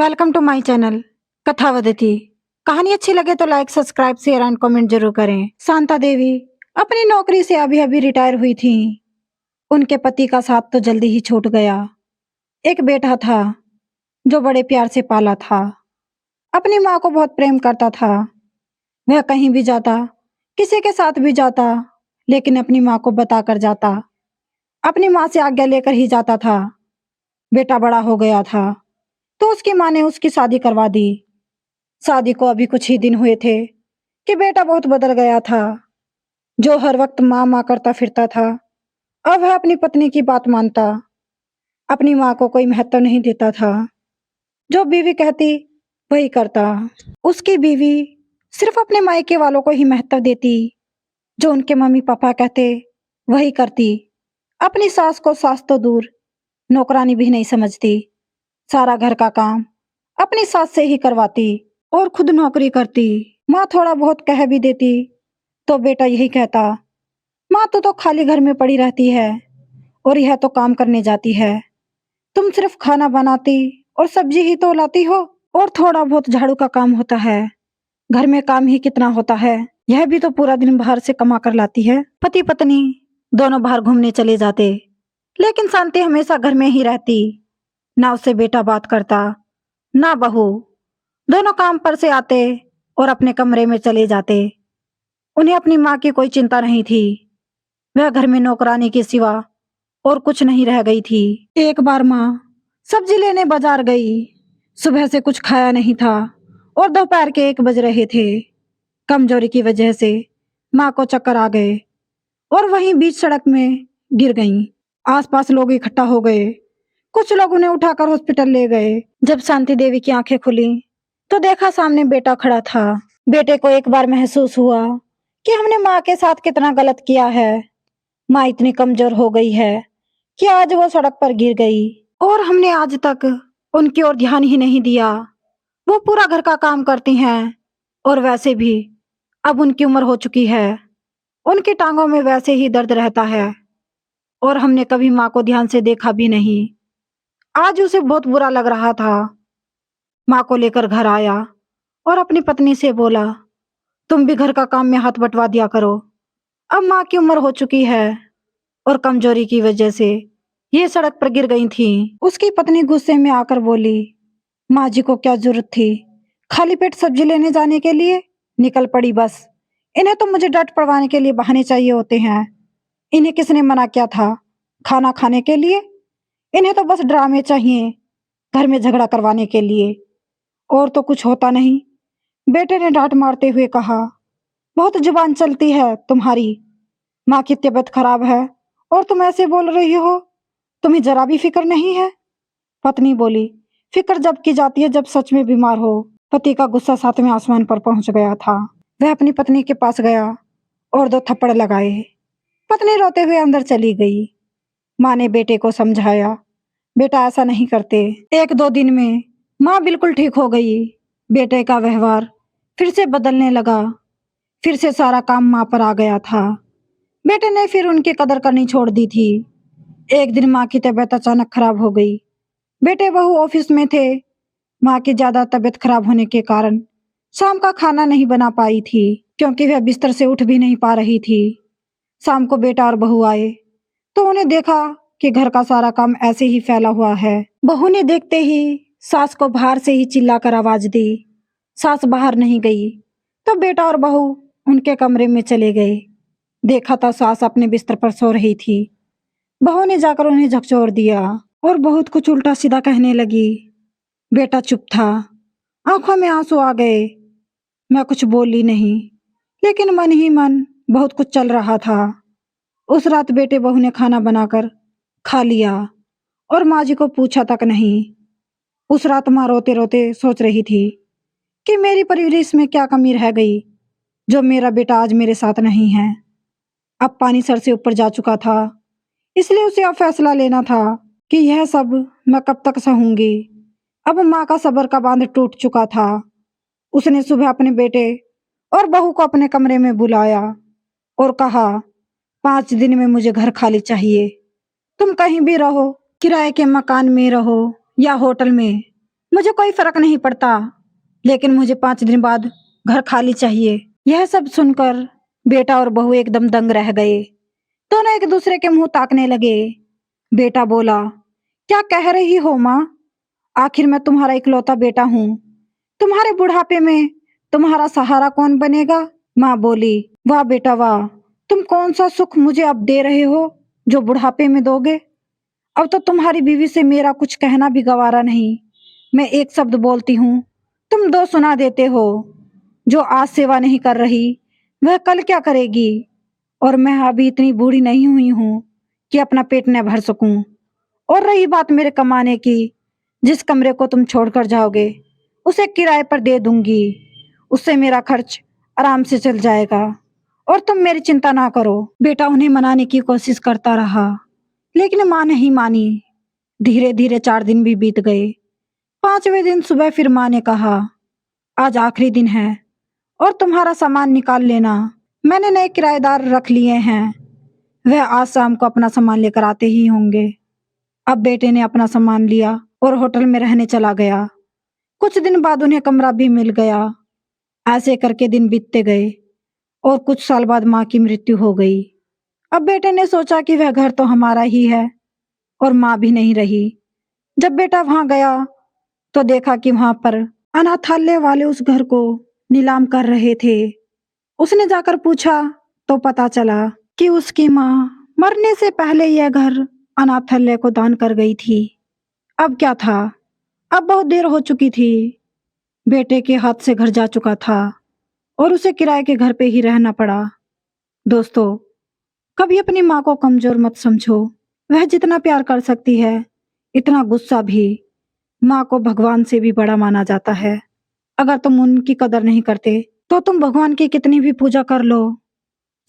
Welcome to my channel Kathavadati. कहानी अच्छी लगे तो like subscribe share and comment जरूर करें। शांता देवी अपनी नौकरी से अभी अभी रिटायर हुई थी। उनके पति का साथ तो जल्दी ही छूट गया। एक बेटा था जो बड़े प्यार से पाला था। अपनी माँ को बहुत प्रेम करता था। वह कहीं भी जाता, किसी के साथ भी जाता, लेकिन अपनी माँ को बता कर जाता। अपनी माँ से आज्ञा लेकर ही जाता था। बेटा बड़ा हो गया था तो उसकी माँ ने उसकी शादी करवा दी। शादी को अभी कुछ ही दिन हुए थे कि बेटा बहुत बदल गया था। जो हर वक्त माँ माँ करता फिरता था, अब वह अपनी पत्नी की बात मानता। अपनी माँ को कोई महत्व नहीं देता था। जो बीवी कहती वही करता। उसकी बीवी सिर्फ अपने मायके वालों को ही महत्व देती। जो उनके मम्मी पापा कहते वही करती। अपनी सास को सास तो दूर, नौकरानी भी नहीं समझती। सारा घर का काम अपनी सास से ही करवाती और खुद नौकरी करती। माँ थोड़ा बहुत कह भी देती तो बेटा यही कहता, माँ तो खाली घर में पड़ी रहती है और यह तो काम करने जाती है। तुम सिर्फ खाना बनाती और सब्जी ही तो लाती हो और थोड़ा बहुत झाड़ू का काम होता है। घर में काम ही कितना होता है, यह भी तो पूरा दिन बाहर से कमा कर लाती है। पति पत्नी दोनों बाहर घूमने चले जाते, लेकिन शांति हमेशा घर में ही रहती। ना उससे बेटा बात करता, ना बहू। दोनों काम पर से आते और अपने कमरे में चले जाते। उन्हें अपनी माँ की कोई चिंता नहीं थी। वह घर में नौकरानी के सिवा और कुछ नहीं रह गई थी। एक बार माँ सब्जी लेने बाजार गई। सुबह से कुछ खाया नहीं था और दोपहर के 1 बज रहे थे। कमजोरी की वजह से माँ को चक्कर आ गए और वहीं बीच सड़क में गिर गईं। आसपास लोग इकट्ठा हो गए। कुछ लोग उन्हें उठाकर हॉस्पिटल ले गए। जब शांति देवी की आंखें खुली तो देखा सामने बेटा खड़ा था। बेटे को एक बार महसूस हुआ कि हमने माँ के साथ कितना गलत किया है। माँ इतनी कमजोर हो गई है कि आज वो सड़क पर गिर गई और हमने आज तक उनकी ओर ध्यान ही नहीं दिया। वो पूरा घर का काम करती हैं और वैसे भी अब उनकी उम्र हो चुकी है। उनकी टांगों में वैसे ही दर्द रहता है और हमने कभी माँ को ध्यान से देखा भी नहीं। आज उसे बहुत बुरा लग रहा था। माँ को लेकर घर आया और अपनी पत्नी से बोला, तुम भी घर का काम में हाथ बंटवा दिया करो। अब माँ की उम्र हो चुकी है और कमजोरी की वजह से ये सड़क पर गिर गई थी। उसकी पत्नी गुस्से में आकर बोली, माँ जी को क्या जरूरत थी खाली पेट सब्जी लेने जाने के लिए? निकल पड़ी बस। इन्हें तो मुझे डांट पड़वाने के लिए बहाने चाहिए होते हैं। इन्हें किसने मना किया था खाना खाने के लिए? इन्हें तो बस ड्रामे चाहिए घर में झगड़ा करवाने के लिए, और तो कुछ होता नहीं। बेटे ने डांट मारते हुए कहा, बहुत जुबान चलती है तुम्हारी। माँ की तबीयत खराब है और तुम ऐसे बोल रही हो? तुम्हें जरा भी फिक्र नहीं है? पत्नी बोली, फिक्र जब की जाती है जब सच में बीमार हो। पति का गुस्सा 7वें आसमान पर पहुंच गया था। वह अपनी पत्नी के पास गया और 2 थप्पड़ लगाए। पत्नी रोते हुए अंदर चली गई। माँ ने बेटे को समझाया, बेटा ऐसा नहीं करते। 1-2 दिन में माँ बिल्कुल ठीक हो गई। बेटे का व्यवहार फिर से बदलने लगा। फिर से सारा काम माँ पर आ गया था। बेटे ने फिर उनकी कदर करनी छोड़ दी थी। एक दिन माँ की तबीयत अचानक खराब हो गई। बेटे बहू ऑफिस में थे। माँ की ज्यादा तबीयत खराब होने के कारण शाम का खाना नहीं बना पाई थी, क्योंकि वह बिस्तर से उठ भी नहीं पा रही थी। शाम को बेटा और बहू आए तो उन्हें देखा कि घर का सारा काम ऐसे ही फैला हुआ है। बहू ने देखते ही सास को बाहर से ही चिल्लाकर आवाज दी। सास बाहर नहीं गई तो बेटा और बहू उनके कमरे में चले गए। देखा तो सास अपने बिस्तर पर सो रही थी। बहू ने जाकर उन्हें झकझोर दिया और बहुत कुछ उल्टा सीधा कहने लगी। बेटा चुप था, आंखों में आंसू आ गए। मैं कुछ बोली नहीं, लेकिन मन ही मन बहुत कुछ चल रहा था। उस रात बेटे बहू ने खाना बनाकर खा लिया और माँ जी को पूछा तक नहीं। उस रात माँ रोते रोते सोच रही थी कि मेरी परवरिश में क्या कमी रह गई जो मेरा बेटा आज मेरे साथ नहीं है। अब पानी सर से ऊपर जा चुका था, इसलिए उसे अब फैसला लेना था कि यह सब मैं कब तक सहूंगी। अब माँ का सब्र का बांध टूट चुका था। उसने सुबह अपने बेटे और बहू को अपने कमरे में बुलाया और कहा, 5 दिन में मुझे घर खाली चाहिए। तुम कहीं भी रहो, किराए के मकान में रहो या होटल में, मुझे कोई फर्क नहीं पड़ता, लेकिन मुझे 5 दिन बाद घर खाली चाहिए। यह सब सुनकर बेटा और बहू एकदम दंग रह गए। दोनों एक दूसरे के मुंह ताकने लगे। बेटा बोला, क्या कह रही हो माँ? आखिर मैं तुम्हारा इकलौता बेटा हूँ। तुम्हारे बुढ़ापे में तुम्हारा सहारा कौन बनेगा? माँ बोली, वाह बेटा वाह, तुम कौन सा सुख मुझे अब दे रहे हो जो बुढ़ापे में दोगे? अब तो तुम्हारी बीवी से मेरा कुछ कहना भी गवारा नहीं। मैं एक शब्द बोलती हूँ, तुम 2 सुना देते हो। जो आज सेवा नहीं कर रही वह कल क्या करेगी? और मैं अभी इतनी बूढ़ी नहीं हुई हूँ कि अपना पेट न भर सकूं। और रही बात मेरे कमाने की, जिस कमरे को तुम छोड़कर जाओगे उसे किराए पर दे दूंगी। उससे मेरा खर्च आराम से चल जाएगा और तुम मेरी चिंता ना करो। बेटा उन्हें मनाने की कोशिश करता रहा, लेकिन माँ नहीं मानी। धीरे धीरे 4 दिन भी बीत गए। 5वें दिन सुबह फिर माँ ने कहा, आज आखिरी दिन है और तुम्हारा सामान निकाल लेना। मैंने नए किराएदार रख लिए हैं, वह आज शाम को अपना सामान लेकर आते ही होंगे। अब बेटे ने अपना सामान लिया और होटल में रहने चला गया। कुछ दिन बाद उन्हें कमरा भी मिल गया। ऐसे करके दिन बीतते गए और कुछ साल बाद माँ की मृत्यु हो गई। अब बेटे ने सोचा कि वह घर तो हमारा ही है और माँ भी नहीं रही। जब बेटा वहां गया तो देखा कि वहां पर अनाथालय वाले उस घर को नीलाम कर रहे थे। उसने जाकर पूछा तो पता चला कि उसकी माँ मरने से पहले यह घर अनाथालय को दान कर गई थी। अब क्या था, अब बहुत देर हो चुकी थी। बेटे के हाथ से घर जा चुका था और उसे किराए के घर पे ही रहना पड़ा। दोस्तों, कभी अपनी माँ को कमजोर मत समझो। वह जितना प्यार कर सकती है, इतना गुस्सा भी माँ को भगवान से भी बड़ा माना जाता है। अगर तुम उनकी कदर नहीं करते तो तुम भगवान की कितनी भी पूजा कर लो,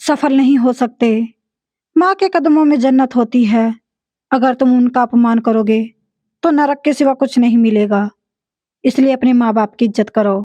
सफल नहीं हो सकते। माँ के कदमों में जन्नत होती है। अगर तुम उनका अपमान करोगे तो नरक के सिवा कुछ नहीं मिलेगा। इसलिए अपने माँ बाप की इज्जत करो।